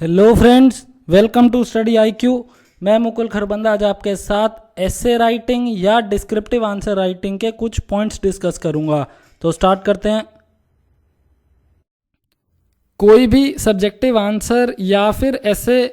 Hello friends, welcome to study IQ। मैं मुकुल खरबंदा आज आपके साथ एसे राइटिंग या डिस्क्रिप्टिव आंसर राइटिंग के कुछ पॉइंट्स डिस्कस करूंगा। तो स्टार्ट करते हैं। कोई भी सब्जेक्टिव आंसर या फिर एसे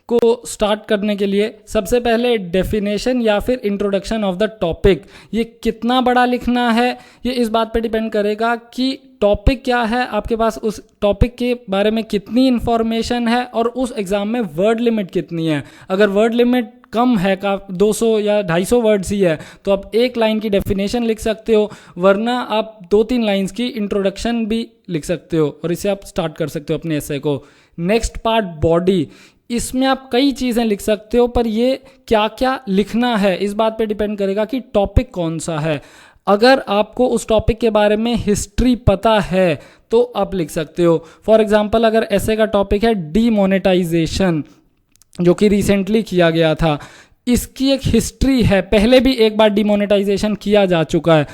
को स्टार्ट करने के लिए सबसे पहले डेफिनेशन या फिर इंट्रोडक्शन ऑफ द टॉपिक, ये कितना बड़ा लिखना है ये इस बात पे डिपेंड करेगा कि टॉपिक क्या है, आपके पास उस टॉपिक के बारे में कितनी इंफॉर्मेशन है और उस एग्जाम में वर्ड लिमिट कितनी है। अगर वर्ड लिमिट कम है का 200 या 250 वर्ड्स ही है तो आप एक लाइन की डेफिनेशन लिख सकते हो, वरना आप 2-3 लाइंस की इंट्रोडक्शन भी लिख सकते हो और इसे आप स्टार्ट कर सकते हो अपने एसे को। नेक्स्ट पार्ट बॉडी, इसमें आप कई चीज़ें लिख सकते हो, पर ये क्या क्या लिखना है इस बात पे डिपेंड करेगा कि टॉपिक कौन सा है। अगर आपको उस टॉपिक के बारे में हिस्ट्री पता है तो आप लिख सकते हो। फॉर एग्जांपल, अगर ऐसे का टॉपिक है डीमोनेटाइजेशन, जो कि रिसेंटली किया गया था, इसकी एक हिस्ट्री है, पहले भी एक बार डीमोनेटाइजेशन किया जा चुका है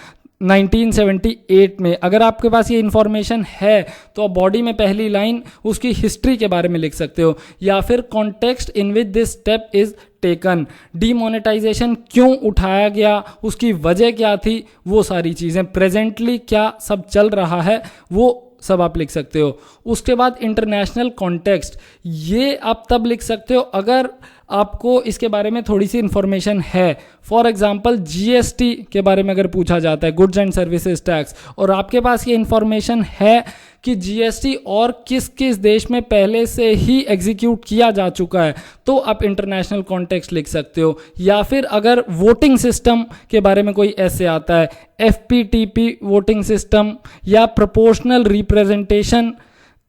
1978 में। अगर आपके पास ये इन्फॉर्मेशन है तो आप बॉडी में पहली लाइन उसकी हिस्ट्री के बारे में लिख सकते हो, या फिर context in which this step is taken, demonetization क्यों उठाया गया, उसकी वजह क्या थी, वो सारी चीज़ें, प्रेजेंटली क्या सब चल रहा है, वो सब आप लिख सकते हो। उसके बाद इंटरनेशनल कॉन्टेक्स्ट, ये आप तब लिख सकते हो अगर आपको इसके बारे में थोड़ी सी इन्फॉर्मेशन है। फॉर एग्जांपल, जीएसटी के बारे में अगर पूछा जाता है, गुड्स एंड सर्विसेज टैक्स, और आपके पास ये इन्फॉर्मेशन है कि जीएसटी और किस किस देश में पहले से ही एग्जीक्यूट किया जा चुका है, तो आप इंटरनेशनल कॉन्टेक्स्ट लिख सकते हो। या फिर अगर वोटिंग सिस्टम के बारे में कोई ऐसे आता है, FPTP वोटिंग सिस्टम या प्रोपोर्शनल रिप्रेजेंटेशन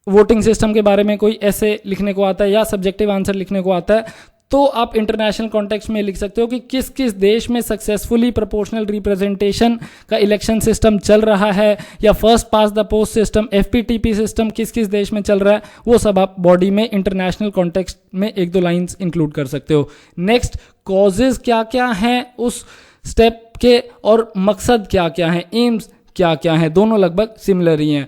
वोटिंग सिस्टम के बारे में कोई ऐसे लिखने को आता है या सब्जेक्टिव आंसर लिखने को आता है, तो आप इंटरनेशनल कॉन्टेक्स्ट में लिख सकते हो कि किस किस देश में सक्सेसफुली प्रोपोर्शनल रिप्रेजेंटेशन का इलेक्शन सिस्टम चल रहा है, या first pass the post system, FPTP system किस किस देश में चल रहा है, वो सब आप बॉडी में इंटरनेशनल कॉन्टेक्स्ट में 1-2 लाइंस इंक्लूड कर सकते हो। नेक्स्ट, कॉजेज क्या क्या हैं उस स्टेप के और मकसद क्या क्या है, एम्स क्या क्या है, दोनों लगभग सिमिलर ही हैं।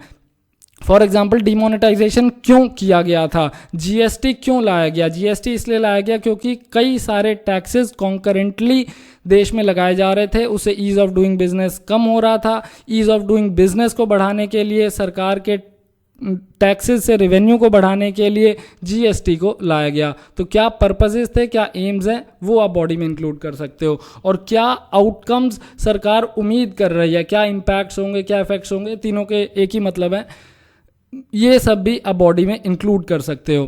फॉर एग्जाम्पल, डिमोनेटाइजेशन क्यों किया गया था, जीएसटी क्यों लाया गया, जीएसटी इसलिए लाया गया क्योंकि कई सारे टैक्सेस कॉन्करेंटली देश में लगाए जा रहे थे, उससे ईज ऑफ डूइंग बिजनेस कम हो रहा था। ईज ऑफ डूइंग बिजनेस को बढ़ाने के लिए, सरकार के टैक्सेस से रेवेन्यू को बढ़ाने के लिए जीएसटी को लाया गया। तो क्या पर्पसेस थे, क्या एम्स हैं, वो आप बॉडी में इंक्लूड कर सकते हो। और क्या आउटकम्स सरकार उम्मीद कर रही है, क्या इम्पैक्ट्स होंगे, क्या इफेक्ट्स होंगे, तीनों के एक ही मतलब है, ये सब भी आप बॉडी में इंक्लूड कर सकते हो।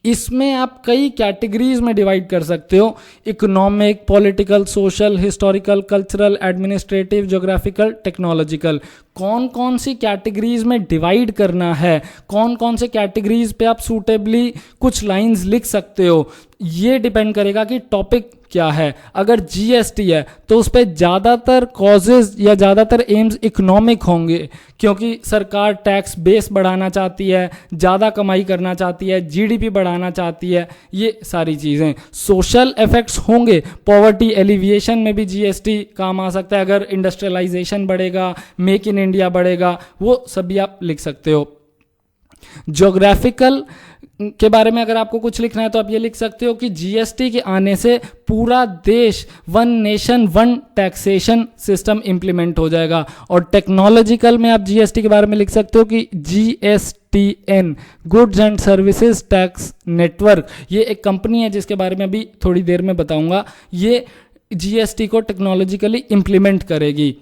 इसमें आप कई कैटेगरीज में डिवाइड कर सकते हो, economic, political, social, historical, cultural, administrative, geographical, technological. कौन कौन सी कैटेगरीज में डिवाइड करना है, कौन कौन से कैटेगरीज पे आप सूटेबली कुछ लाइंस लिख सकते हो, ये डिपेंड करेगा कि टॉपिक क्या है। अगर जीएसटी है तो उस पर ज़्यादातर कॉजेज या ज़्यादातर एम्स इकोनॉमिक होंगे, क्योंकि सरकार टैक्स बेस बढ़ाना चाहती है, ज़्यादा कमाई करना चाहती है, जीडीपी बढ़ाना चाहती है, ये सारी चीज़ें। सोशल इफेक्ट्स होंगे, पॉवर्टी एलिविएशन में भी जीएसटी काम आ सकता है, अगर इंडस्ट्रियलाइजेशन बढ़ेगा, मेक इन इंडिया बढ़ेगा, वो सभी आप लिख सकते हो। ज्योग्राफिकल के बारे में अगर आपको कुछ लिखना है तो आप ये लिख सकते हो कि जीएसटी के आने से पूरा देश one nation one taxation system implement हो जाएगा। और टेक्नोलॉजिकल में आप जीएसटी के बारे में लिख सकते हो कि GSTN, goods and services tax network, ये एक कंपनी है जिसके बारे में अभी थोड़ी देर में बताऊंगा, ये जीएसटी को टेक्नोलॉजिकली इंप्लीमेंट करेगी।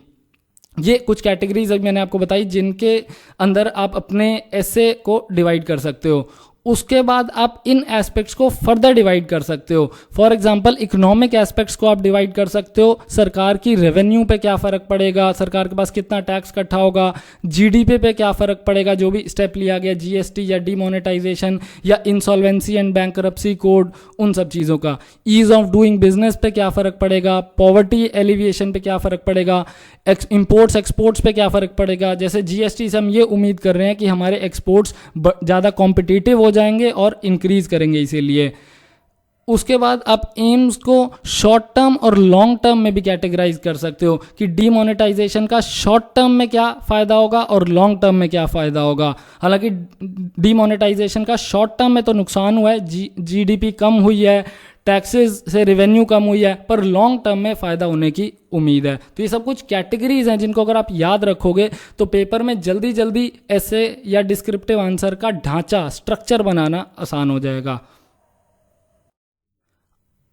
ये कुछ कैटेगरीज मैंने आपको बताई जिनके अंदर आप अपने एसे को डिवाइड कर सकते हो। उसके बाद आप इन एस्पेक्ट्स को फर्दर डिवाइड कर सकते हो। फॉर एग्जांपल, इकोनॉमिक एस्पेक्ट्स को आप डिवाइड कर सकते हो, सरकार की रेवेन्यू पे क्या फ़र्क पड़ेगा, सरकार के पास कितना टैक्स इकट्ठा होगा, जीडीपी पे क्या फ़र्क पड़ेगा, जो भी स्टेप लिया गया, जीएसटी या डिमोनेटाइजेशन या इंसॉल्वेंसी एंड बैंकरप्सी कोड, उन सब चीज़ों का। ईज ऑफ डूइंग बिजनेस पे क्या फ़र्क पड़ेगा, पॉवर्टी एलिविएशन पे क्या फ़र्क पड़ेगा, इंपोर्ट्स एक्सपोर्ट्स पे क्या फ़र्क पड़ेगा। जैसे जीएसटी से हम ये उम्मीद कर रहे हैं कि हमारे एक्सपोर्ट्स ज़्यादा कॉम्पिटिटिव हो जाएंगे और इंक्रीज करेंगे, इसीलिए उसके बाद आप एम्स को शॉर्ट टर्म और लॉन्ग टर्म में भी कैटेगराइज कर सकते हो कि डीमोनेटाइजेशन का शॉर्ट टर्म में क्या फ़ायदा होगा और लॉन्ग टर्म में क्या फ़ायदा होगा। हालांकि डीमोनेटाइजेशन का शॉर्ट टर्म में तो नुकसान हुआ है, जीडीपी कम हुई है, टैक्सेस से रेवेन्यू कम हुई है, पर लॉन्ग टर्म में फ़ायदा होने की उम्मीद है। तो ये सब कुछ कैटेगरीज हैं जिनको अगर आप याद रखोगे तो पेपर में जल्दी जल्दी ऐसे या डिस्क्रिप्टिव आंसर का ढांचा, स्ट्रक्चर बनाना आसान हो जाएगा।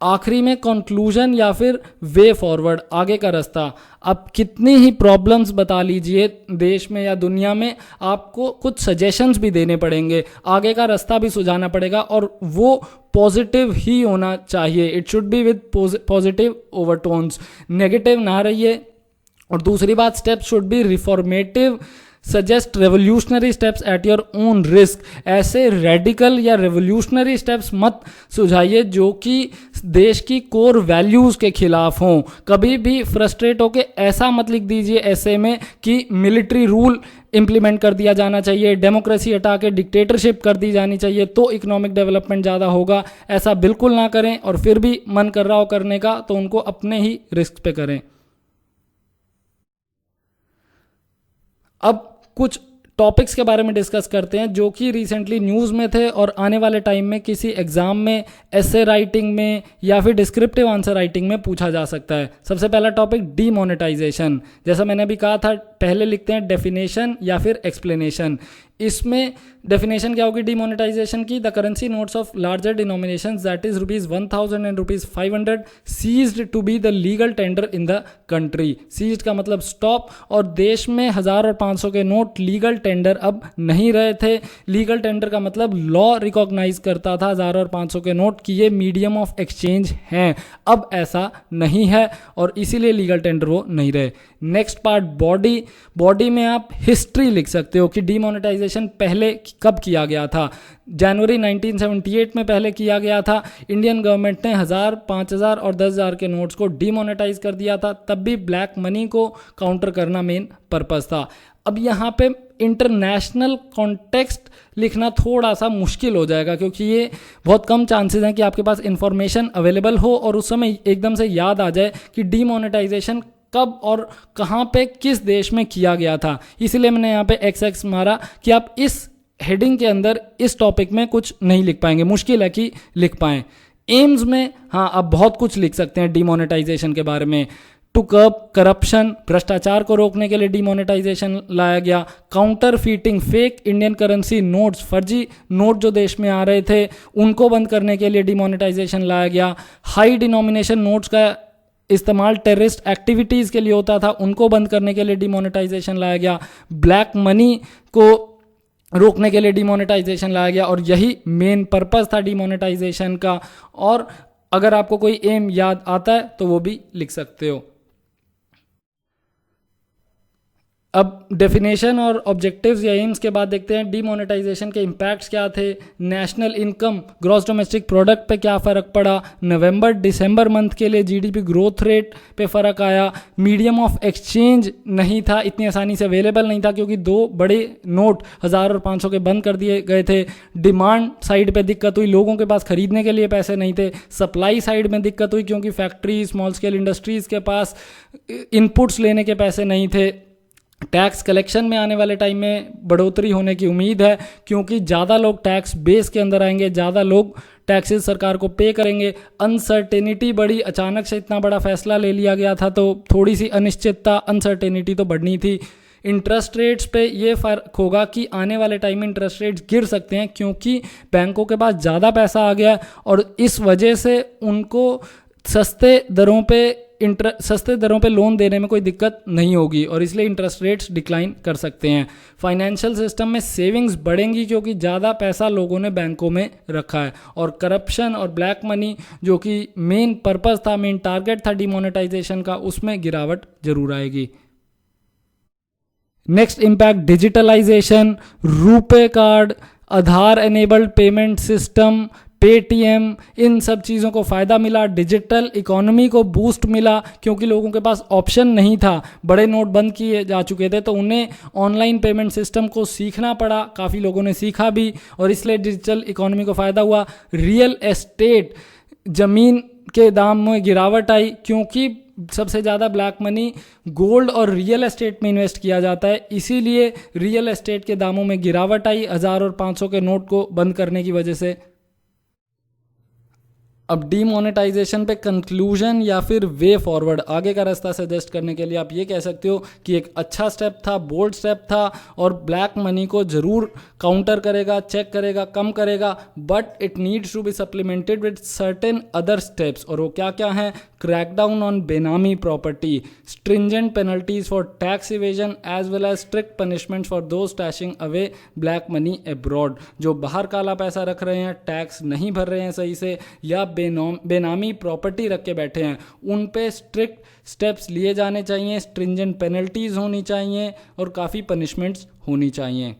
आखिरी में कंक्लूजन या फिर वे फॉरवर्ड, आगे का रास्ता। अब कितनी ही प्रॉब्लम्स बता लीजिए देश में या दुनिया में, आपको कुछ सजेशंस भी देने पड़ेंगे, आगे का रास्ता भी सुझाना पड़ेगा और वो पॉजिटिव ही होना चाहिए। It should be with positive overtones, negative ना रहिए। और दूसरी बात, steps should be reformative, suggest revolutionary steps at your own risk. ऐसे रेडिकल या रेवोल्यूशनरी स्टेप्स मत सुझाइए जो कि देश की कोर वैल्यूज के खिलाफ हों। कभी भी फ्रस्ट्रेट होके ऐसा मत लिख दीजिए ऐसे में कि मिलिट्री रूल इंप्लीमेंट कर दिया जाना चाहिए, डेमोक्रेसी हटा के डिक्टेटरशिप कर दी जानी चाहिए तो इकोनॉमिक डेवलपमेंट ज़्यादा होगा। ऐसा बिल्कुल ना करें, और फिर भी मन कर रहा हो करने का तो उनको अपने ही रिस्क पे करें। अब कुछ टॉपिक्स के बारे में डिस्कस करते हैं जो कि रिसेंटली न्यूज़ में थे और आने वाले टाइम में किसी एग्जाम में, एसे राइटिंग में या फिर डिस्क्रिप्टिव आंसर राइटिंग में पूछा जा सकता है। सबसे पहला टॉपिक डीमोनेटाइजेशन। जैसा मैंने अभी कहा था, पहले लिखते हैं डेफिनेशन या फिर एक्सप्लेनेशन। इसमें डेफिनेशन क्या होगी डीमोनेटाइजेशन की? The currency notes of larger denominations that is ₹1000 and ₹500 ceased to be the legal tender in the country. Ceased का मतलब स्टॉप, और देश में 1000 और 500 के नोट लीगल टेंडर अब नहीं रहे थे। लीगल टेंडर का मतलब लॉ रिकॉग्नाइज करता था 1000 और 500 के नोट कि ये मीडियम ऑफ एक्सचेंज हैं। अब ऐसा नहीं है और इसीलिए लीगल टेंडर वो नहीं रहे। Next part body. बॉडी में आप हिस्ट्री लिख सकते हो कि डीमोनेटाइजेशन पहले कब किया गया था। जनवरी 1978 में पहले किया गया था। इंडियन गवर्नमेंट ने 1000, 5000 और 10,000 के नोट्स को डीमोनेटाइज कर दिया था। तब भी ब्लैक मनी को काउंटर करना मेन पर्पस था। अब यहाँ पे इंटरनेशनल कॉन्टेक्स्ट लिखना थोड़ा सा मुश्किल हो जाएगा क्योंकि ये बहुत कम चांसेस हैं कि आपके पास इंफॉर्मेशन अवेलेबल हो और उस समय एकदम से याद आ जाए कि डीमोनेटाइजेशन कब और कहाँ पे किस देश में किया गया था। इसलिए मैंने यहाँ पे XX मारा कि आप इस हेडिंग के अंदर इस टॉपिक में कुछ नहीं लिख पाएंगे, मुश्किल है कि लिख पाएं। एम्स में हाँ आप बहुत कुछ लिख सकते हैं डीमोनेटाइजेशन के बारे में। टू कर्ब करप्शन, भ्रष्टाचार को रोकने के लिए डीमोनेटाइजेशन लाया गया। Counter fitting, fake Indian currency notes, फर्जी नोट जो देश में आ रहे थे उनको बंद करने के लिए डीमोनेटाइजेशन लाया गया। हाई डिनोमिनेशन नोट्स का इस्तेमाल टेररिस्ट एक्टिविटीज़ के लिए होता था, उनको बंद करने के लिए डीमोनेटाइजेशन लाया गया। ब्लैक मनी को रोकने के लिए डीमोनेटाइजेशन लाया गया और यही मेन पर्पस था डीमोनेटाइजेशन का। और अगर आपको कोई एम याद आता है तो वो भी लिख सकते हो। अब डेफिनेशन और ऑब्जेक्टिव्स या एम्स के बाद देखते हैं डीमोनेटाइजेशन के इम्पैक्ट्स क्या थे। National income, gross domestic product पे क्या फ़र्क पड़ा। नवंबर दिसंबर मंथ के लिए जीडीपी ग्रोथ रेट पे फ़र्क आया। मीडियम ऑफ एक्सचेंज नहीं था, इतनी आसानी से अवेलेबल नहीं था क्योंकि दो बड़े नोट 1000 और 500 के बंद कर दिए गए थे। डिमांड साइड पे दिक्कत हुई, लोगों के पास खरीदने के लिए पैसे नहीं थे। सप्लाई साइड में दिक्कत हुई क्योंकि फैक्ट्री, स्मॉल स्केल इंडस्ट्रीज़ के पास इनपुट्स लेने के पैसे नहीं थे। टैक्स कलेक्शन में आने वाले टाइम में बढ़ोतरी होने की उम्मीद है क्योंकि ज़्यादा लोग टैक्स बेस के अंदर आएंगे, ज़्यादा लोग टैक्सेस सरकार को पे करेंगे। अनसर्टेनिटी बढ़ी, अचानक से इतना बड़ा फैसला ले लिया गया था तो थोड़ी सी अनिश्चितता, अनसर्टेनिटी तो बढ़नी थी। इंटरेस्ट रेट्स पे ये फ़र्क होगा कि आने वाले टाइम में इंटरेस्ट रेट्स गिर सकते हैं क्योंकि बैंकों के पास ज़्यादा पैसा आ गया और इस वजह से उनको सस्ते दरों पे लोन देने में कोई दिक्कत नहीं होगी और इसलिए इंटरेस्ट रेट्स डिक्लाइन कर सकते हैं। फाइनेंशियल सिस्टम में सेविंग्स बढ़ेंगी क्योंकि ज़्यादा पैसा लोगों ने बैंकों में रखा है। और करप्शन और ब्लैक मनी जो कि मेन पर्पस था, मेन टारगेट था डीमोनेटाइजेशन का, उसमें गिरावट जरूर आएगी। Next impact digitalisation, RuPay card, Aadhaar enabled payment system, Paytm, इन सब चीज़ों को फ़ायदा मिला। डिजिटल इकोनॉमी को बूस्ट मिला क्योंकि लोगों के पास ऑप्शन नहीं था, बड़े नोट बंद किए जा चुके थे तो उन्हें ऑनलाइन पेमेंट सिस्टम को सीखना पड़ा। काफ़ी लोगों ने सीखा भी और इसलिए डिजिटल इकोनॉमी को फ़ायदा हुआ। रियल एस्टेट, ज़मीन के दाम में गिरावट आई, क्योंकि सबसे ज़्यादा ब्लैक मनी गोल्ड और रियल एस्टेट में इन्वेस्ट किया जाता है, इसीलिए रियल एस्टेट के दामों में गिरावट आई 1000 और 500 के नोट को बंद करने की वजह से। अब डीमोनेटाइजेशन पे कंक्लूजन या फिर वे फॉरवर्ड, आगे का रास्ता सजेस्ट करने के लिए आप ये कह सकते हो कि एक अच्छा स्टेप था, बोल्ड स्टेप था और ब्लैक मनी को ज़रूर काउंटर करेगा, चेक करेगा, कम करेगा, but it needs to be supplemented with certain other steps. और वो क्या क्या हैं? Crackdown on benami property, stringent penalties for tax evasion as well as strict punishment for those stashing away black money abroad, जो बाहर काला पैसा रख रहे हैं, टैक्स नहीं भर रहे हैं सही से, या बेनामी प्रॉपर्टी रख के बैठे हैं, उन पे स्ट्रिक्ट स्टेप्स लिए जाने चाहिए, स्ट्रिंजेंट पेनल्टीज होनी चाहिए और काफ़ी पनिशमेंट्स होनी चाहिए।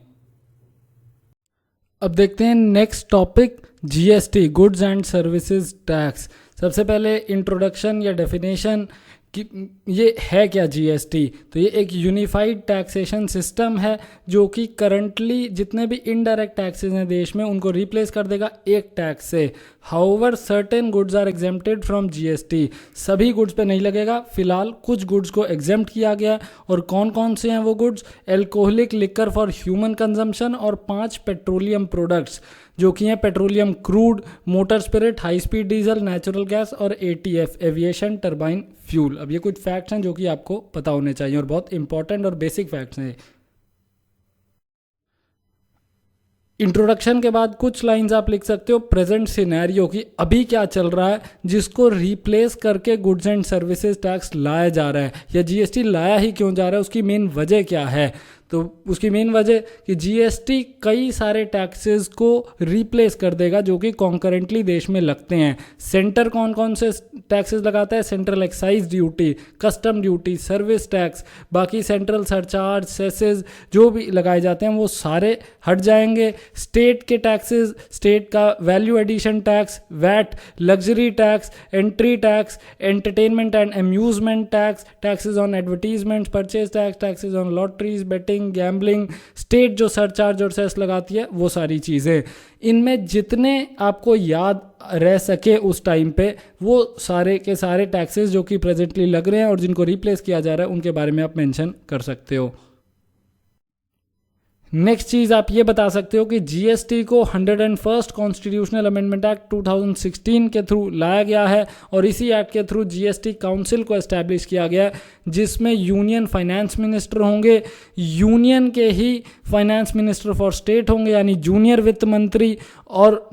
अब देखते हैं next topic, GST, goods and services tax. सबसे पहले इंट्रोडक्शन या डेफिनेशन कि ये है क्या जीएसटी। तो ये एक यूनिफाइड टैक्सेशन सिस्टम है जो कि करंटली जितने भी इनडायरेक्ट टैक्सेस हैं देश में उनको रिप्लेस कर देगा एक टैक्स से। However certain goods are exempted from GST, सभी गुड्स पे नहीं लगेगा, फिलहाल कुछ गुड्स को एग्जेम्प्ट किया गया। और कौन कौन से हैं वो goods? Alcoholic liquor for human consumption और 5 पेट्रोलियम प्रोडक्ट्स जो कि हैं petroleum crude, motor spirit, high speed diesel, natural gas और एटीएफ, एविएशन टरबाइन फ्यूल। अब ये कुछ फैक्ट्स हैं जो कि आपको पता होने चाहिए और बहुत इंपॉर्टेंट और बेसिक फैक्ट्स हैं। इंट्रोडक्शन के बाद कुछ लाइंस आप लिख सकते हो प्रेजेंट सिनेरियो की, अभी क्या चल रहा है जिसको रिप्लेस करके गुड्स एंड सर्विसेज टैक्स लाया जा रहा है, या जीएसटी लाया ही क्यों जा रहा है, उसकी मेन वजह क्या है। तो उसकी मेन वजह कि जीएसटी कई सारे टैक्सेस को रिप्लेस कर देगा जो कि कॉन्करेंटली देश में लगते हैं। सेंटर कौन कौन से टैक्सेस लगाता है? Central excise duty, custom duty, service tax, बाकी सेंट्रल सरचार्ज, सेसेस जो भी लगाए जाते हैं वो सारे हट जाएंगे। स्टेट के टैक्सेस, स्टेट का value addition tax, VAT, luxury tax, entry tax, entertainment and amusement tax, taxes on advertisement, purchase tax, taxes on lotteries, betting, gambling, state जो सरचार्ज और सेस लगाती है वो सारी चीज़ें। इनमें जितने आपको याद रह सके उस टाइम पे वो सारे के सारे टैक्सेस जो कि प्रेजेंटली लग रहे हैं और जिनको रिप्लेस किया जा रहा है उनके बारे में आप मेंशन कर सकते हो। नेक्स्ट चीज़ आप ये बता सकते हो कि जीएसटी को 101st कॉन्स्टिट्यूशनल अमेंडमेंट एक्ट 2016 के थ्रू लाया गया है और इसी एक्ट के थ्रू जीएसटी काउंसिल को एस्टैब्लिश किया गया है जिसमें यूनियन फाइनेंस मिनिस्टर होंगे, यूनियन के ही फाइनेंस मिनिस्टर फॉर स्टेट होंगे यानी जूनियर वित्त मंत्री, और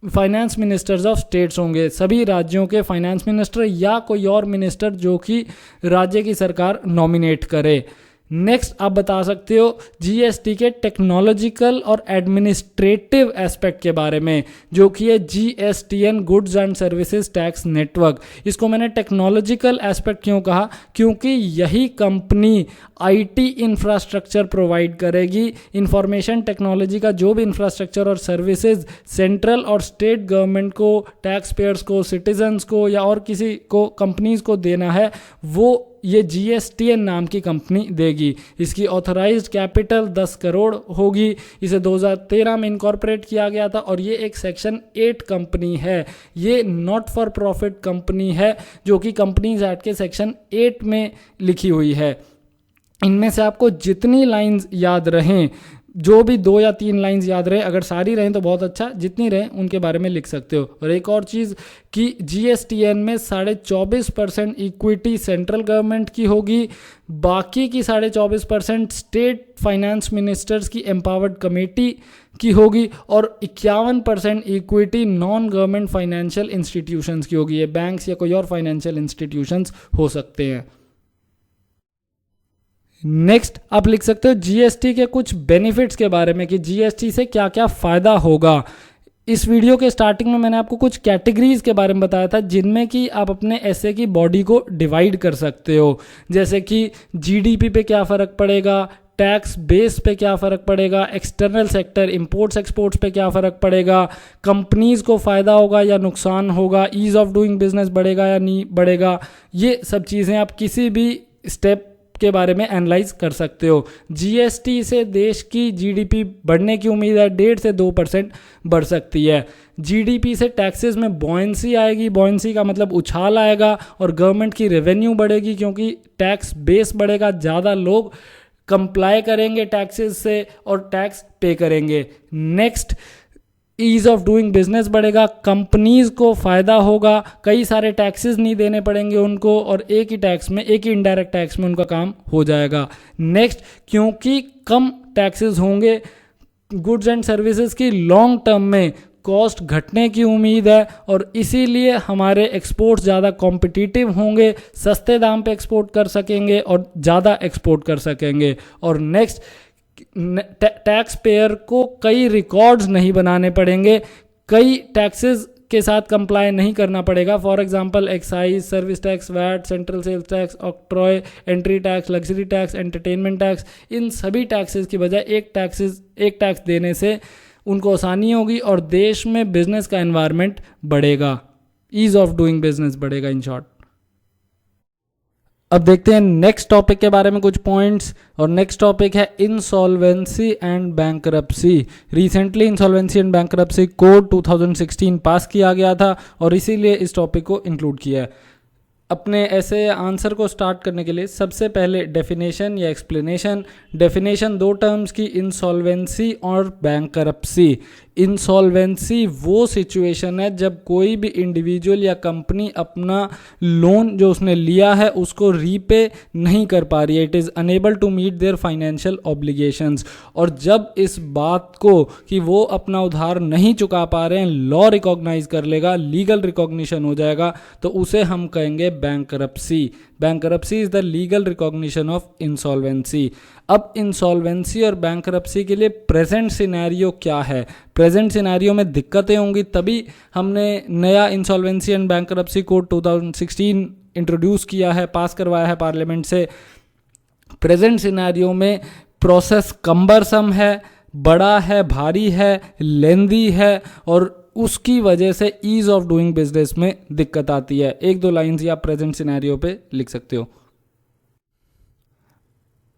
फाइनेंस मिनिस्टर्स ऑफ स्टेट्स होंगे, सभी राज्यों के फाइनेंस मिनिस्टर या कोई और मिनिस्टर जो कि राज्य की सरकार नॉमिनेट करे। नेक्स्ट आप बता सकते हो जीएसटी के टेक्नोलॉजिकल और एडमिनिस्ट्रेटिव एस्पेक्ट के बारे में जो कि है GSTN, goods and services tax network. इसको मैंने टेक्नोलॉजिकल एस्पेक्ट क्यों कहा? क्योंकि यही कंपनी आईटी इंफ्रास्ट्रक्चर प्रोवाइड करेगी। इंफॉर्मेशन टेक्नोलॉजी का जो भी इंफ्रास्ट्रक्चर और सर्विसेज सेंट्रल और स्टेट गवर्नमेंट को, टैक्स पेयर्स को, सिटीजन्स को या और किसी को कंपनीज को देना है वो ये जीएसटीएन नाम की कंपनी देगी। इसकी ऑथराइज्ड कैपिटल 10 करोड़ होगी। इसे 2013 में इनकॉर्पोरेट किया गया था और ये एक सेक्शन 8 कंपनी है। ये नॉट फॉर प्रॉफिट कंपनी है जो कि कंपनीज एक्ट के सेक्शन 8 में लिखी हुई है। इनमें से आपको जितनी लाइंस याद रहें, जो भी 2 या 3 लाइंस याद रहे, अगर सारी रहें तो बहुत अच्छा, जितनी रहें उनके बारे में लिख सकते हो। और एक और चीज़ कि जीएसटीएन में 24.5% इक्विटी सेंट्रल गवर्नमेंट की होगी, बाकी की 24.5% स्टेट फाइनेंस मिनिस्टर्स की एम्पावर्ड कमेटी की होगी और 51% equity non government financial institutions की होगी। ये बैंक्स या कोई और फाइनेंशियल इंस्टीट्यूशंस हो सकते हैं। नेक्स्ट आप लिख सकते हो जीएसटी के कुछ बेनिफिट्स के बारे में कि जीएसटी से क्या क्या फ़ायदा होगा। इस वीडियो के स्टार्टिंग में मैंने आपको कुछ कैटेगरीज के बारे में बताया था जिनमें कि आप अपने ऐसे की बॉडी को डिवाइड कर सकते हो, जैसे कि जीडीपी पे क्या फ़र्क पड़ेगा, टैक्स बेस पे क्या फ़र्क पड़ेगा, एक्सटर्नल सेक्टर इंपोर्ट्स एक्सपोर्ट्स पे क्या फ़र्क पड़ेगा, कंपनीज़ को फ़ायदा होगा या नुकसान होगा, ईज़ ऑफ डूइंग बिजनेस बढ़ेगा या नहीं बढ़ेगा। ये सब चीज़ें आप किसी भी स्टेप के बारे में एनालाइज कर सकते हो। जीएसटी से देश की जीडीपी बढ़ने की उम्मीद है, 1.5 से 2% बढ़ सकती है। जीडीपी से टैक्सेस में बॉयंसी आएगी, बॉयंसी का मतलब उछाल आएगा, और गवर्नमेंट की रेवेन्यू बढ़ेगी क्योंकि टैक्स बेस बढ़ेगा, ज़्यादा लोग कंप्लाई करेंगे टैक्सेस से और टैक्स पे करेंगे। Next, ease of doing business बढ़ेगा, कंपनीज को फ़ायदा होगा, कई सारे टैक्सेस नहीं देने पड़ेंगे उनको, और एक ही टैक्स में, एक ही इनडायरेक्ट टैक्स में उनका काम हो जाएगा। नेक्स्ट, क्योंकि कम टैक्सेस होंगे, गुड्स एंड सर्विसेज की लॉन्ग टर्म में कॉस्ट घटने की उम्मीद है, और इसीलिए हमारे एक्सपोर्ट्स ज़्यादा कॉम्पिटिटिव होंगे, सस्ते दाम पे एक्सपोर्ट कर सकेंगे और ज़्यादा एक्सपोर्ट कर सकेंगे। और नेक्स्ट, टैक्स पेयर को कई रिकॉर्ड्स नहीं बनाने पड़ेंगे, कई टैक्सेस के साथ कंप्लाई नहीं करना पड़ेगा। For example excise, service tax, VAT, central sales tax, octroi, entry tax, luxury tax, entertainment tax, इन सभी टैक्सेस की बजाय एक टैक्स देने से उनको आसानी होगी और देश में बिजनेस का एनवायरनमेंट बढ़ेगा, ईज ऑफ डूइंग बिजनेस बढ़ेगा इन शॉर्ट। अब देखते हैं नेक्स्ट टॉपिक के बारे में कुछ पॉइंट्स, और नेक्स्ट टॉपिक है insolvency and bankruptcy. Recently insolvency and bankruptcy code 2016 पास किया गया था और इसीलिए इस टॉपिक को इंक्लूड किया है। अपने ऐसे आंसर को स्टार्ट करने के लिए सबसे पहले डेफिनेशन या एक्सप्लेनेशन। डेफिनेशन 2 टर्म्स की, इंसॉल्वेंसी और बैंकरप्सी। इंसॉल्वेंसी वो सिचुएशन है जब कोई भी इंडिविजुअल या कंपनी अपना लोन जो उसने लिया है उसको रीपे नहीं कर पा रही है, it is unable to meet their financial obligations. और जब इस बात को कि वो अपना उधार नहीं चुका पा रहे हैं लॉ रिकॉग्नाइज कर लेगा, लीगल रिकॉग्निशन हो जाएगा, तो उसे हम कहेंगे bankruptcy. Bankruptcy is the legal recognition of insolvency. अब इंसॉल्वेंसी और बैंकरप्सी के लिए प्रेजेंट सिनेरियो क्या है? प्रेजेंट सिनेरियो में दिक्कतें होंगी, तभी हमने नया insolvency and bankruptcy code 2016 introduce किया है, पास करवाया है पार्लियामेंट से। प्रेजेंट सिनेरियो में प्रोसेस कम्बरसम है, बड़ा है, भारी है, लेंदी है, और उसकी वजह से ईज ऑफ डूइंग बिजनेस में दिक्कत आती है। 1-2 लाइन्स या प्रेजेंट सिनेरियो पे लिख सकते हो।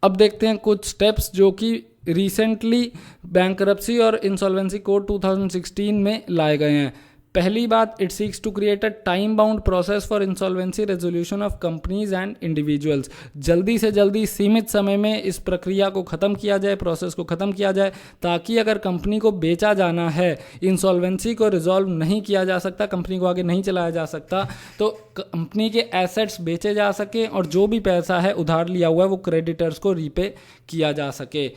अब देखते हैं कुछ स्टेप्स जो कि रिसेंटली बैंकरप्सी और इंसॉल्वेंसी कोड 2016 में लाए गए हैं। पहली बात, it seeks to create a time bound process for insolvency resolution of companies and individuals. जल्दी से जल्दी सीमित समय में इस प्रक्रिया को ख़त्म किया जाए, प्रोसेस को ख़त्म किया जाए, ताकि अगर कंपनी को बेचा जाना है, इंसॉल्वेंसी को रिजॉल्व नहीं किया जा सकता, कंपनी को आगे नहीं चलाया जा सकता, तो कंपनी के एसेट्स बेचे जा सकें और जो भी पैसा है उधार लिया हुआ है वो क्रेडिटर्स को रीपे किया जा सके।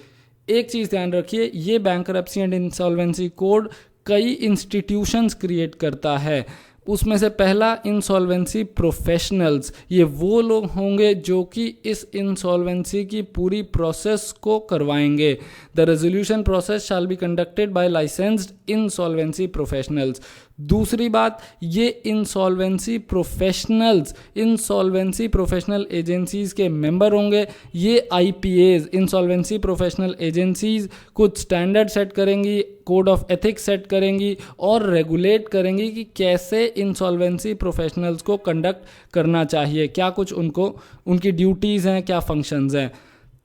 एक चीज़ ध्यान रखिए, ये बैंकरप्सी एंड इंसॉल्वेंसी कोड कई इंस्टीट्यूशंस क्रिएट करता है। उसमें से पहला, इंसॉल्वेंसी प्रोफेशनल्स। ये वो लोग होंगे जो कि इस इंसॉल्वेंसी की पूरी प्रोसेस को करवाएंगे। The resolution process shall be conducted by licensed insolvency professionals. दूसरी बात, ये insolvency professionals insolvency professional agencies के मेंबर होंगे। ये आईपीएज, इंसॉल्वेंसी प्रोफेशनल एजेंसीज, कुछ स्टैंडर्ड सेट करेंगी, कोड ऑफ एथिक्स सेट करेंगी और रेगुलेट करेंगी कि कैसे इंसॉल्वेंसी प्रोफेशनल्स को कंडक्ट करना चाहिए, क्या कुछ उनकी ड्यूटीज़ हैं, क्या फंक्शंस हैं।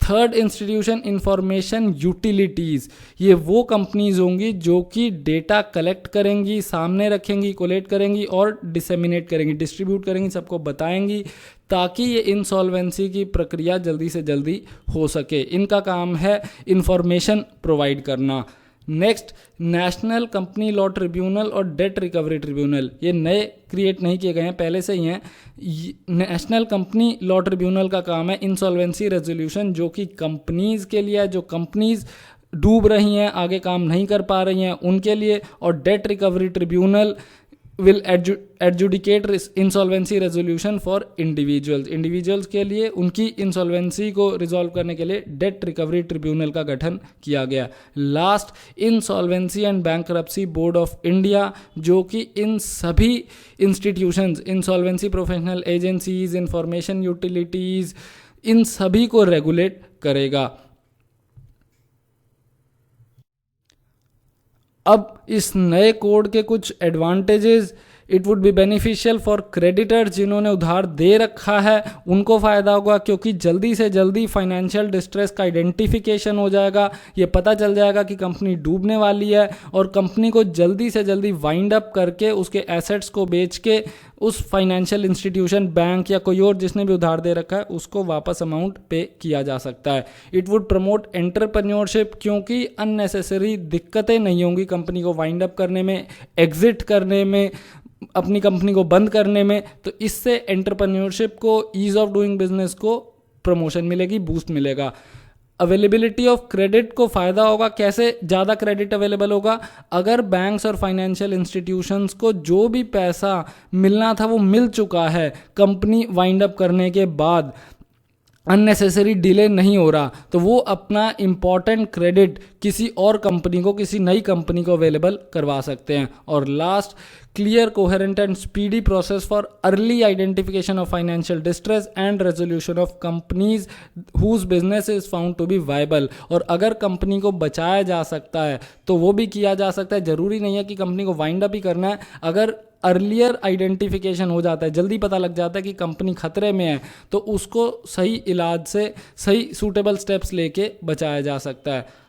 Third institution, information utilities. ये वो कंपनीज होंगी जो कि डेटा कलेक्ट करेंगी, सामने रखेंगी, कोलेट करेंगी और डिसेमिनेट करेंगी, डिस्ट्रीब्यूट करेंगी, सबको बताएंगी, ताकि ये इंसॉल्वेंसी की प्रक्रिया जल्दी से जल्दी हो सके। इनका काम है इंफॉर्मेशन प्रोवाइड करना। Next, national company law tribunal और डेट रिकवरी ट्रिब्यूनल। ये नए क्रिएट नहीं किए गए हैं, पहले से ही हैं। नेशनल कंपनी लॉ ट्रिब्यूनल का काम है इंसॉल्वेंसी रेजोल्यूशन, जो कि कंपनीज के लिए है, जो कंपनीज डूब रही हैं, आगे काम नहीं कर पा रही हैं, उनके लिए। और date recovery tribunal will adjudicate insolvency resolution for individuals के लिए, उनकी इंसॉल्वेंसी को रिजॉल्व करने के लिए डेट रिकवरी ट्रिब्यूनल का गठन किया गया। Last, insolvency and bankruptcy board of India, जो कि इन सभी institutions, insolvency professional agencies, information utilities, इन सभी को रेगुलेट करेगा। अब इस नए कोड के कुछ advantages it would be beneficial for creditors, जिन्होंने उधार दे रखा है उनको फ़ायदा होगा, क्योंकि जल्दी से जल्दी फाइनेंशियल डिस्ट्रेस का आइडेंटिफिकेशन हो जाएगा, ये पता चल जाएगा कि कंपनी डूबने वाली है और कंपनी को जल्दी से जल्दी वाइंड अप करके उसके एसेट्स को बेच के उस फाइनेंशियल इंस्टीट्यूशन, बैंक या कोई और जिसने भी उधार दे रखा है उसको वापस अमाउंट पे किया जा सकता है। इट वुड प्रमोट एंटरप्रेन्योरशिप, क्योंकि अननेसेसरी दिक्कतें नहीं होंगी कंपनी को वाइंड अप करने में, एग्जिट करने में, अपनी कंपनी को बंद करने में। तो इससे एंटरप्रेन्योरशिप को, ईज ऑफ डूइंग बिजनेस को प्रमोशन मिलेगी, बूस्ट मिलेगा। अवेलेबिलिटी ऑफ क्रेडिट को फ़ायदा होगा। कैसे ज़्यादा क्रेडिट अवेलेबल होगा? अगर बैंक्स और फाइनेंशियल इंस्टीट्यूशंस को जो भी पैसा मिलना था वो मिल चुका है कंपनी वाइंड अप करने के बाद, अननेसेसरी डिले नहीं हो रहा, तो वो अपना इम्पॉर्टेंट क्रेडिट किसी और कंपनी को, किसी नई कंपनी को अवेलेबल करवा सकते हैं। और last, clear, coherent and speedy process for early identification of financial distress and resolution of companies whose business is found to be viable. और अगर कंपनी को बचाया जा सकता है तो वो भी किया जा सकता है। ज़रूरी नहीं है कि कंपनी को वाइंड अप ही करना है। अगर अर्लियर आइडेंटिफिकेशन हो जाता है, जल्दी पता लग जाता है कि कंपनी खतरे में है, तो उसको सही इलाज से, सही सूटेबल स्टेप्स लेके बचाया जा सकता है।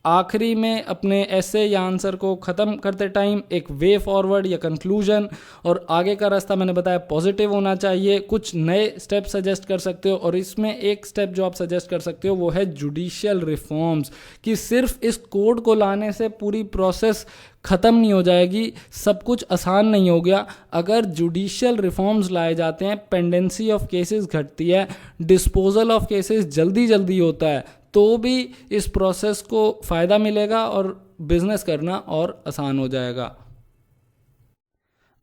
आखिरी में अपने ऐसे या आंसर को ख़त्म करते टाइम एक वे फॉरवर्ड या कंक्लूजन और आगे का रास्ता मैंने बताया पॉजिटिव होना चाहिए। कुछ नए स्टेप सजेस्ट कर सकते हो, और इसमें एक स्टेप जो आप सजेस्ट कर सकते हो वो है जुडिशियल रिफॉर्म्स, कि सिर्फ इस कोड को लाने से पूरी प्रोसेस ख़त्म नहीं हो जाएगी, सब कुछ आसान नहीं हो गया। अगर जुडिशियल रिफॉर्म्स लाए जाते हैं, पेंडेंसी ऑफ केसेस घटती है, डिस्पोजल ऑफ केसेस जल्दी जल्दी होता है, तो भी इस प्रोसेस को फ़ायदा मिलेगा और बिजनेस करना और आसान हो जाएगा।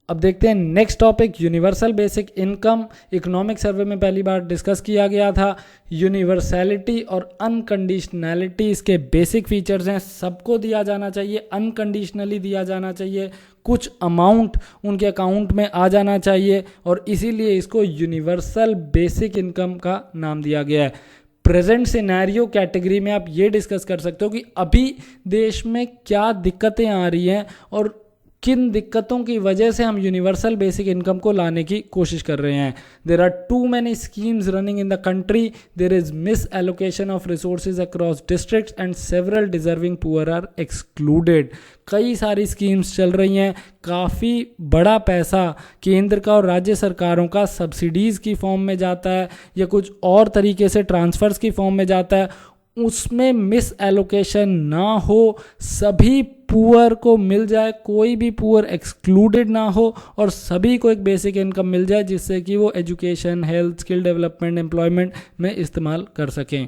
अब देखते हैं next topic, universal basic income. Economic survey में पहली बार डिस्कस किया गया था। यूनिवर्सैलिटी और अनकंडीशनैलिटी इसके बेसिक फीचर्स हैं। सबको दिया जाना चाहिए, अनकंडीशनली दिया जाना चाहिए, कुछ अमाउंट उनके अकाउंट में आ जाना चाहिए, और इसीलिए इसको यूनिवर्सल बेसिक इनकम का नाम दिया गया है। प्रेजेंट सिनेरियो कैटेगरी में आप ये डिस्कस कर सकते हो कि अभी देश में क्या दिक्कतें आ रही हैं और किन दिक्कतों की वजह से हम यूनिवर्सल बेसिक इनकम को लाने की कोशिश कर रहे हैं। There are too many schemes running in the country, there is misallocation of resources across districts and several deserving poor are excluded. कई सारी स्कीम्स चल रही हैं, काफ़ी बड़ा पैसा केंद्र का और राज्य सरकारों का सब्सिडीज़ की फॉर्म में जाता है या कुछ और तरीके से ट्रांसफ़र्स की फॉर्म में जाता है, उसमें मिस एलोकेशन ना हो, सभी पुअर को मिल जाए, कोई भी पुअर एक्सक्लूडेड ना हो, और सभी को एक बेसिक इनकम मिल जाए जिससे कि वो education, health, skill development, employment में इस्तेमाल कर सकें।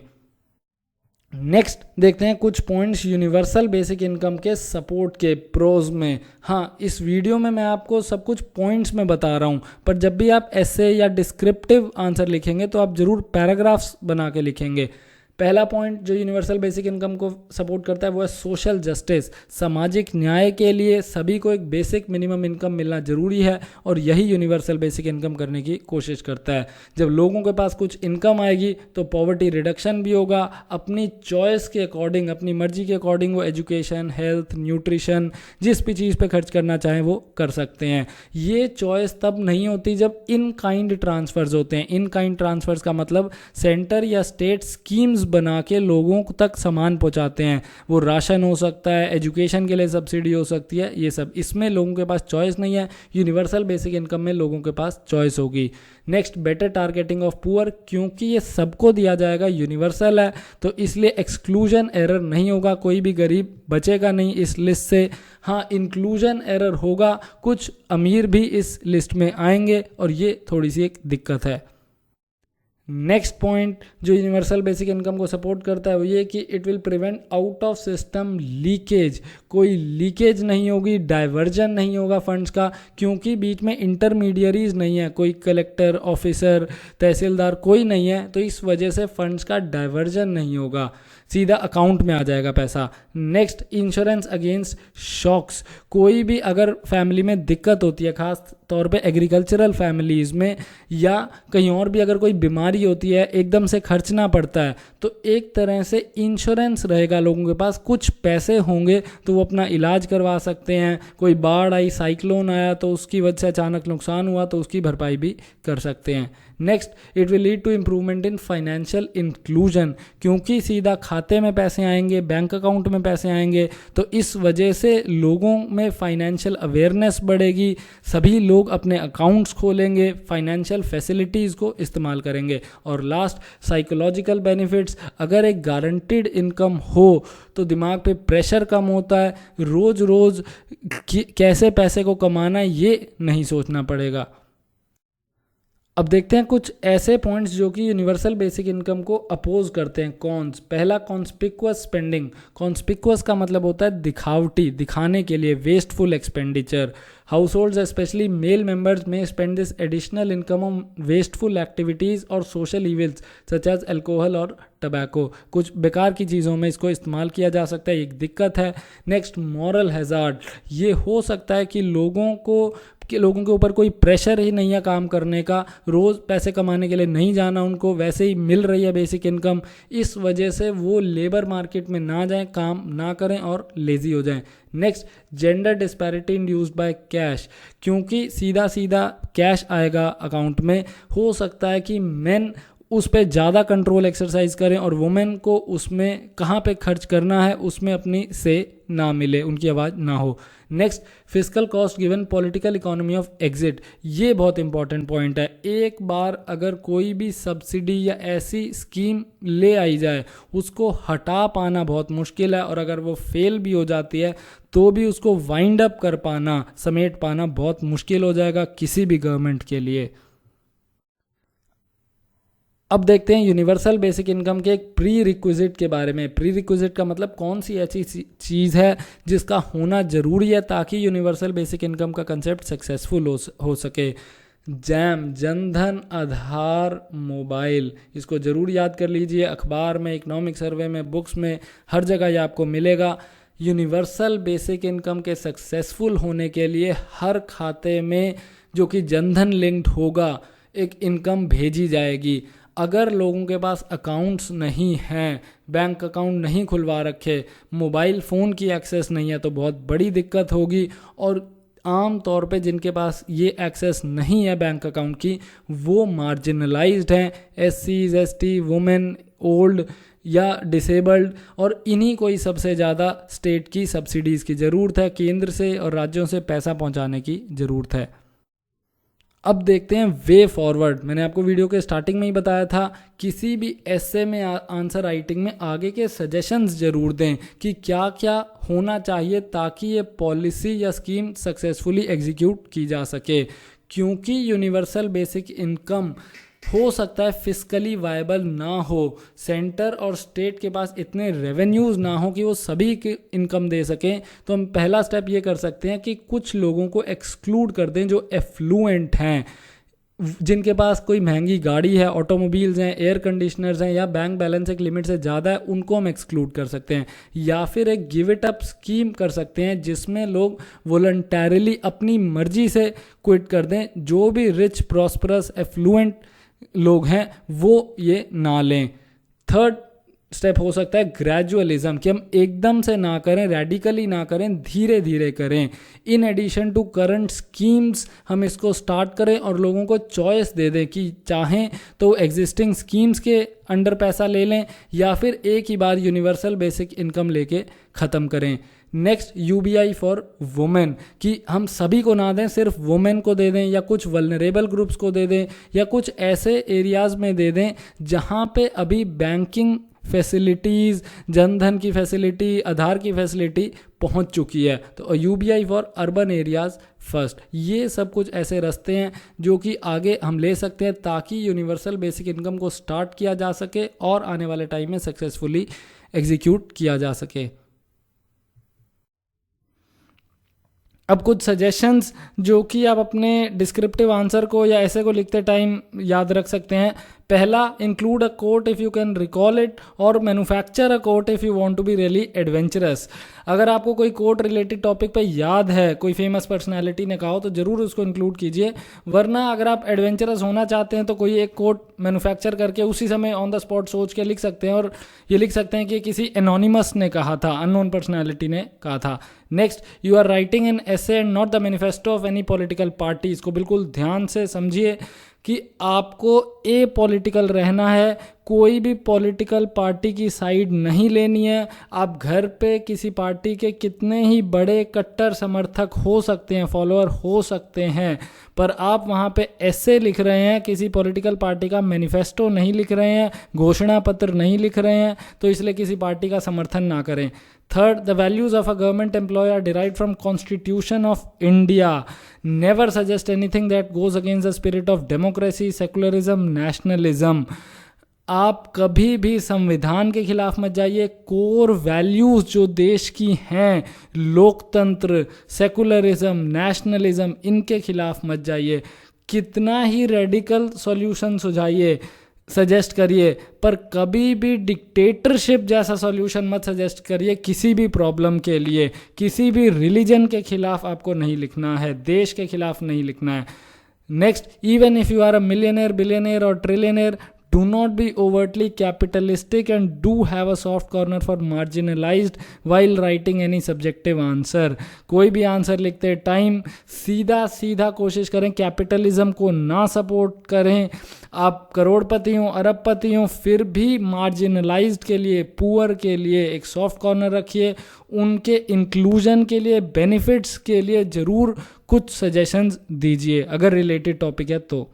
नेक्स्ट देखते हैं कुछ पॉइंट्स यूनिवर्सल बेसिक इनकम के सपोर्ट के प्रोज में। हाँ, इस वीडियो में मैं आपको सब कुछ पॉइंट्स में बता रहा हूँ, पर जब भी आप ऐसे या डिस्क्रिप्टिव आंसर लिखेंगे तो आप ज़रूर पैराग्राफ्स बना के लिखेंगे। पहला पॉइंट जो यूनिवर्सल बेसिक इनकम को सपोर्ट करता है वो है सोशल जस्टिस। सामाजिक न्याय के लिए सभी को एक बेसिक मिनिमम इनकम मिलना ज़रूरी है, और यही यूनिवर्सल बेसिक इनकम करने की कोशिश करता है। जब लोगों के पास कुछ इनकम आएगी तो पॉवर्टी रिडक्शन भी होगा। अपनी चॉइस के अकॉर्डिंग, अपनी मर्जी के अकॉर्डिंग वो एजुकेशन, हेल्थ, न्यूट्रिशन, जिस भी चीज़ पे खर्च करना चाहें वो कर सकते हैं। ये चॉइस तब नहीं होती जब इन काइंड ट्रांसफर्स होते हैं। इन काइंड ट्रांसफर्स का मतलब सेंटर या स्टेट स्कीम्स बना के लोगों तक सामान पहुंचाते हैं। वो राशन हो सकता है, एजुकेशन के लिए सब्सिडी हो सकती है, ये सब। इसमें लोगों के पास चॉइस नहीं है। यूनिवर्सल बेसिक इनकम में लोगों के पास चॉइस होगी। Next, better targeting of poor, क्योंकि ये सबको दिया जाएगा, यूनिवर्सल है, तो इसलिए एक्सक्लूजन एरर नहीं होगा, कोई भी गरीब बचेगा नहीं इस लिस्ट से। हाँ, इंक्लूजन एरर होगा, कुछ अमीर भी इस लिस्ट में आएंगे, और ये थोड़ी सी एक दिक्कत है। नेक्स्ट पॉइंट जो यूनिवर्सल बेसिक इनकम को सपोर्ट करता है वो ये कि it will prevent out of system leakage. कोई लीकेज नहीं होगी, डाइवर्जन नहीं होगा फंड्स का, क्योंकि बीच में इंटरमीडियरीज नहीं है, कोई कलेक्टर, ऑफिसर, तहसीलदार कोई नहीं है, तो इस वजह से फंड्स का डाइवर्जन नहीं होगा। सीधा अकाउंट में आ जाएगा पैसा। Next, insurance against shocks. कोई भी अगर फैमिली में दिक्कत होती है, खास तौर पे एग्रीकल्चरल फैमिलीज़ में या कहीं और भी अगर कोई बीमारी होती है, एकदम से खर्चना पड़ता है, तो एक तरह से इंश्योरेंस रहेगा लोगों के पास, कुछ पैसे होंगे तो वो अपना इलाज करवा सकते हैं। कोई बाढ़ आई, साइक्लोन आया तो उसकी वजह से अचानक नुकसान हुआ तो उसकी भरपाई भी कर सकते हैं। Next, it will lead to improvement in financial inclusion, क्योंकि सीधा खाते में पैसे आएंगे, बैंक अकाउंट में पैसे आएंगे, तो इस वजह से लोगों में फाइनेंशियल अवेयरनेस बढ़ेगी, सभी लोग अपने अकाउंट्स खोलेंगे, फाइनेंशियल फैसिलिटीज़ को इस्तेमाल करेंगे। और लास्ट, साइकोलॉजिकल बेनिफिट्स। अगर एक गारंटीड इनकम हो तो दिमाग पे प्रेशर कम होता है, रोज़ रोज़ कैसे पैसे को कमाना है ये नहीं सोचना पड़ेगा। अब देखते हैं कुछ ऐसे पॉइंट्स जो कि यूनिवर्सल बेसिक इनकम को अपोज करते हैं, कॉन्स। पहला, कॉन्स्पिक्वस स्पेंडिंग। कॉन्स्पिक्वस का मतलब होता है दिखावटी, दिखाने के लिए, wasteful expenditure. Household specially male members में spend this additional income on wasteful activities और social events such as alcohol और टबैको। कुछ बेकार की चीज़ों में इसको इस्तेमाल किया जा सकता है, एक दिक्कत है। Next, moral hazard. ये हो सकता है कि लोगों के ऊपर कोई प्रेशर ही नहीं है काम करने का, रोज़ पैसे कमाने के लिए नहीं जाना उनको, वैसे ही मिल रही है बेसिक इनकम, इस वजह से वो लेबर मार्केट में ना जाएं, काम ना करें और लेज़ी हो जाएं। Next, gender disparity induced by cash. क्योंकि सीधा सीधा कैश आएगा अकाउंट में, हो सकता है कि मेन उस पर ज़्यादा कंट्रोल एक्सरसाइज करें और वुमेन को उसमें कहाँ पे खर्च करना है उसमें अपनी से ना मिले, उनकी आवाज़ ना हो। Next, fiscal cost given political economy of exit. ये बहुत इंपॉर्टेंट पॉइंट है। एक बार अगर कोई भी सब्सिडी या ऐसी स्कीम ले आई जाए, उसको हटा पाना बहुत मुश्किल है, और अगर वो फेल भी हो जाती है तो भी उसको वाइंड अप कर पाना, समेट पाना बहुत मुश्किल हो जाएगा किसी भी गवर्नमेंट के लिए। अब देखते हैं यूनिवर्सल बेसिक इनकम के एक प्री रिक्विजिट के बारे में। प्री रिक्विजिट का मतलब कौन सी ऐसी चीज़ है जिसका होना ज़रूरी है ताकि यूनिवर्सल बेसिक इनकम का कंसेप्ट सक्सेसफुल हो सके। जैम, जनधन, आधार, मोबाइल, इसको ज़रूर याद कर लीजिए। अखबार में, इकोनॉमिक सर्वे में, बुक्स में, हर जगह ये आपको मिलेगा। यूनिवर्सल बेसिक इनकम के सक्सेसफुल होने के लिए हर खाते में जो कि जनधन लिंक्ड होगा एक इनकम भेजी जाएगी। अगर लोगों के पास अकाउंट्स नहीं हैं, बैंक अकाउंट नहीं खुलवा रखे, मोबाइल फ़ोन की एक्सेस नहीं है, तो बहुत बड़ी दिक्कत होगी। और आम तौर पे जिनके पास ये एक्सेस नहीं है बैंक अकाउंट की, वो मार्जिनलाइज्ड हैं, SCs, ST, वुमेन, ओल्ड या डिसेबल्ड, और इन्हीं को ही सबसे ज़्यादा स्टेट की सब्सिडीज़ की ज़रूरत है, केंद्र से और राज्यों से पैसा पहुंचाने की ज़रूरत है। अब देखते हैं वे फॉरवर्ड। मैंने आपको वीडियो के स्टार्टिंग में ही बताया था, किसी भी एसे में आंसर राइटिंग में आगे के सजेशंस ज़रूर दें कि क्या क्या होना चाहिए ताकि ये पॉलिसी या स्कीम सक्सेसफुली एग्जीक्यूट की जा सके। क्योंकि यूनिवर्सल बेसिक इनकम हो सकता है फिस्कली वायबल ना हो, सेंटर और स्टेट के पास इतने रेवेन्यूज़ ना हो कि वो सभी की इनकम दे सकें, तो हम पहला स्टेप ये कर सकते हैं कि कुछ लोगों को एक्सक्लूड कर दें जो एफ्लुएंट हैं, जिनके पास कोई महंगी गाड़ी है, ऑटोमोबाइल्स हैं, एयर कंडीशनर्स हैं, या बैंक बैलेंस एक लिमिट से ज़्यादा है, उनको हम एक्सक्लूड कर सकते हैं। या फिर एक गिव इट अप स्कीम कर सकते हैं जिसमें लोग वॉलंटरली अपनी मर्जी से क्विट कर दें। जो भी रिच, प्रॉस्परस, एफ्लुएंट लोग हैं वो ये ना लें। थर्ड स्टेप हो सकता है ग्रेजुअलिज्म, कि हम एकदम से ना करें, रेडिकली ना करें, धीरे धीरे करें। In addition to current schemes हम इसको स्टार्ट करें और लोगों को चॉइस दे दें कि चाहें तो एग्जिस्टिंग स्कीम्स के अंडर पैसा ले लें या फिर एक ही बार यूनिवर्सल बेसिक इनकम लेके ख़त्म करें। नेक्स्ट, UBI फॉर वुमेन, कि हम सभी को ना दें, सिर्फ वुमेन को दे दें, या कुछ वल्नरेबल ग्रुप्स को दे दें, या कुछ ऐसे एरियाज़ में दे दें जहाँ पे अभी बैंकिंग फैसिलिटीज़, जनधन की फैसिलिटी, आधार की फैसिलिटी पहुंच चुकी है। तो UBI for urban areas first. ये सब कुछ ऐसे रास्ते हैं जो कि आगे हम ले सकते हैं ताकि यूनिवर्सल बेसिक इनकम को स्टार्ट किया जा सके और आने वाले टाइम में सक्सेसफुली एग्जीक्यूट किया जा सके। अब कुछ सजेशंस जो कि आप अपने डिस्क्रिप्टिव आंसर को या ऐसे को लिखते टाइम याद रख सकते हैं। पहला, include a quote if you can recall it, और manufacture a quote if you want to be really adventurous. अगर आपको कोई कोट रिलेटेड टॉपिक पे याद है, कोई फेमस पर्सनालिटी ने कहा हो, तो ज़रूर उसको इंक्लूड कीजिए। वरना अगर आप एडवेंचरस होना चाहते हैं तो कोई एक कोट मैन्युफैक्चर करके उसी समय ऑन द स्पॉट सोच के लिख सकते हैं, और ये लिख सकते हैं कि किसी एनोनिमस ने कहा था, अननोन पर्सनालिटी ने कहा था। Next, you are writing an essay and not the manifesto of any political party. इसको बिल्कुल ध्यान से समझिए कि आपको ए पॉलिटिकल रहना है, कोई भी पॉलिटिकल पार्टी की साइड नहीं लेनी है। आप घर पे किसी पार्टी के कितने ही बड़े कट्टर समर्थक हो सकते हैं, फॉलोअर हो सकते हैं, पर आप वहाँ पे ऐसे लिख रहे हैं, किसी पॉलिटिकल पार्टी का मैनिफेस्टो नहीं लिख रहे हैं, घोषणा पत्र नहीं लिख रहे हैं, तो इसलिए किसी पार्टी का समर्थन ना करें। Third, the values of a government employee are derived from constitution of India. Never suggest anything that goes against the spirit of democracy, secularism, nationalism. आप कभी भी संविधान के खिलाफ मत जाइए। कोर वैल्यूज जो देश की हैं, लोकतंत्र, सेकुलरिज्म, नेशनलिज्म, इनके खिलाफ मत जाइए। कितना ही रेडिकल सॉल्यूशन सुझाइए, सजेस्ट करिए, पर कभी भी डिक्टेटरशिप जैसा सॉल्यूशन मत सजेस्ट करिए किसी भी प्रॉब्लम के लिए। किसी भी रिलीजन के खिलाफ आपको नहीं लिखना है, देश के खिलाफ नहीं लिखना है। Next, even if you are a millionaire, billionaire और trillionaire, do not be overtly capitalistic and do have a soft corner for marginalized while writing any subjective answer। कोई भी आंसर लिखते टाइम सीधा सीधा कोशिश करें, कैपिटलिज्म को ना सपोर्ट करें। आप करोड़पति हों, अरबपति हों, फिर भी मार्जिनलाइज्ड के लिए, पुअर के लिए एक सॉफ्ट कॉर्नर रखिए। उनके इंक्लूजन के लिए, बेनिफिट्स के लिए ज़रूर कुछ सजेशंस दीजिए अगर रिलेटेड टॉपिक है तो।